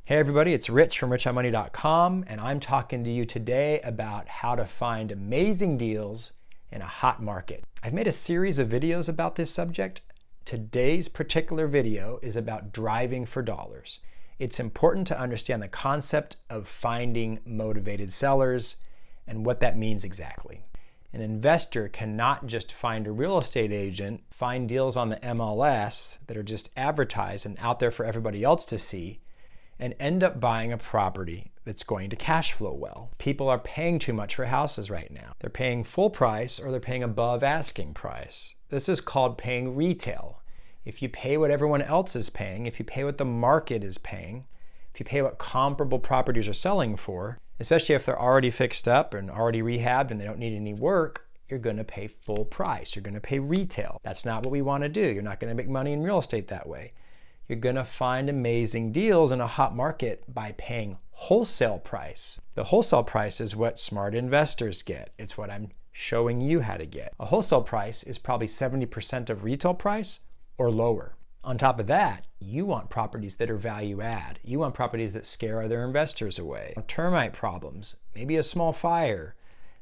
Hey everybody, it's Rich from richonmoney.com, and I'm talking to you today about how to find amazing deals in a hot market. I've made a series of videos about this subject. Today's particular video is about driving for dollars. It's important to understand the concept of finding motivated sellers and what that means exactly. An investor cannot just find a real estate agent, find deals on the MLS that are just advertised and out there for everybody else to see, and end up buying a property that's going to cash flow well. People are paying too much for houses right now. They're paying full price or they're paying above asking price. This is called paying retail. If you pay what everyone else is paying, if you pay what the market is paying, if you pay what comparable properties are selling for, especially if they're already fixed up and already rehabbed and they don't need any work, you're going to pay full price. You're going to pay retail. That's not what we want to do. You're not going to make money in real estate that way. You're going to find amazing deals in a hot market by paying wholesale price. The wholesale price is what smart investors get. It's what I'm showing you how to get. A wholesale price is probably 70% of retail price or lower. On top of that, you want properties that are value add. You want properties that scare other investors away. Termite problems, maybe a small fire.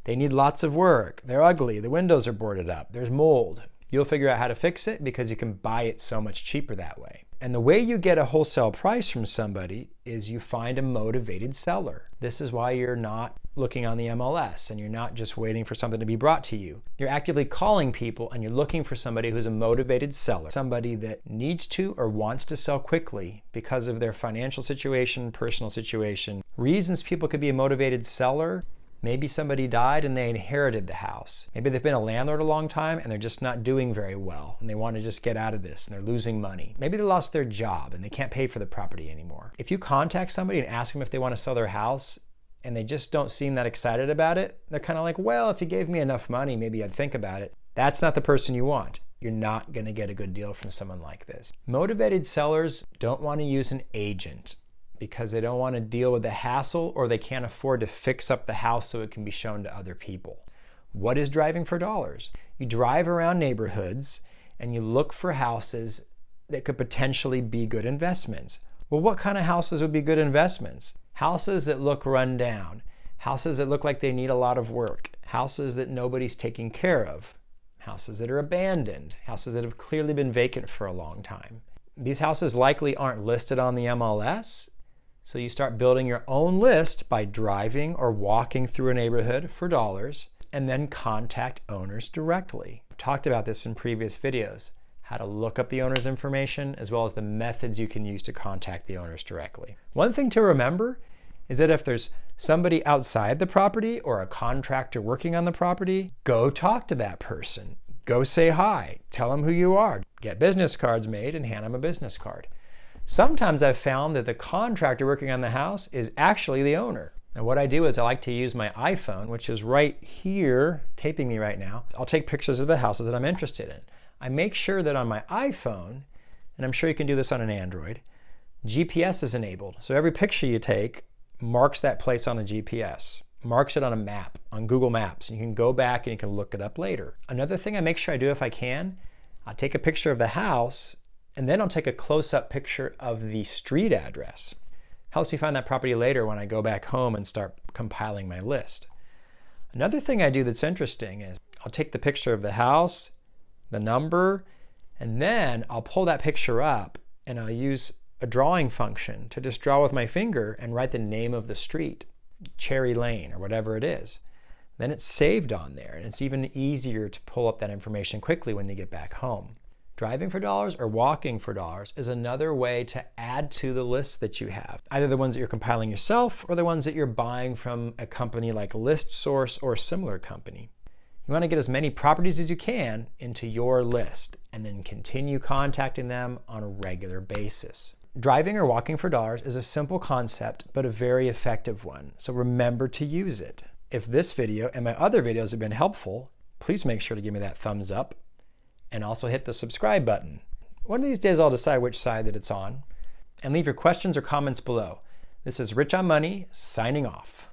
They need lots of work. They're ugly. The windows are boarded up. There's mold. You'll figure out how to fix it because you can buy it so much cheaper that way. And the way you get a wholesale price from somebody is you find a motivated seller. This is why you're not looking on the MLS and you're not just waiting for something to be brought to you. You're actively calling people and you're looking for somebody who's a motivated seller, somebody that needs to or wants to sell quickly because of their financial situation, personal situation. Reasons people could be a motivated seller: maybe somebody died and they inherited the house. Maybe they've been a landlord a long time and they're just not doing very well and they want to just get out of this and they're losing money. Maybe they lost their job and they can't pay for the property anymore. If you contact somebody and ask them if they want to sell their house and they just don't seem that excited about it, they're kind of like, well, if you gave me enough money, maybe I'd think about it. That's not the person you want. You're not going to get a good deal from someone like this. Motivated sellers don't want to use an agent because they don't want to deal with the hassle or they can't afford to fix up the house so it can be shown to other people. What is driving for dollars? You drive around neighborhoods and you look for houses that could potentially be good investments. Well, what kind of houses would be good investments? Houses that look run down, houses that look like they need a lot of work, houses that nobody's taking care of, houses that are abandoned, houses that have clearly been vacant for a long time. These houses likely aren't listed on the MLS. So you start building your own list by driving or walking through a neighborhood for dollars and then contact owners directly. I've talked about this in previous videos, how to look up the owner's information as well as the methods you can use to contact the owners directly. One thing to remember is that if there's somebody outside the property or a contractor working on the property, go talk to that person. Go say hi, tell them who you are, get business cards made and hand them a business card. Sometimes I've found that the contractor working on the house is actually the owner. And what I do is I like to use my iPhone, which is right here, taping me right now. I'll take pictures of the houses that I'm interested in. I make sure that on my iPhone, and I'm sure you can do this on an Android, GPS is enabled. So every picture you take marks that place on a GPS, marks it on a map, on Google Maps. You can go back and you can look it up later. Another thing I make sure I do if I can, I'll take a picture of the house and then I'll take a close-up picture of the street address. Helps me find that property later when I go back home and start compiling my list. Another thing I do that's interesting is I'll take the picture of the house, the number, and then I'll pull that picture up and I'll use a drawing function to just draw with my finger and write the name of the street, Cherry Lane or whatever it is. Then it's saved on there and it's even easier to pull up that information quickly when you get back home. Driving for dollars or walking for dollars is another way to add to the lists that you have, either the ones that you're compiling yourself or the ones that you're buying from a company like ListSource or a similar company. You want to get as many properties as you can into your list and then continue contacting them on a regular basis. Driving or walking for dollars is a simple concept, but a very effective one, so remember to use it. If this video and my other videos have been helpful, please make sure to give me that thumbs up and also hit the subscribe button. One of these days I'll decide which side that it's on. And leave your questions or comments below. This is Rich on Money, signing off.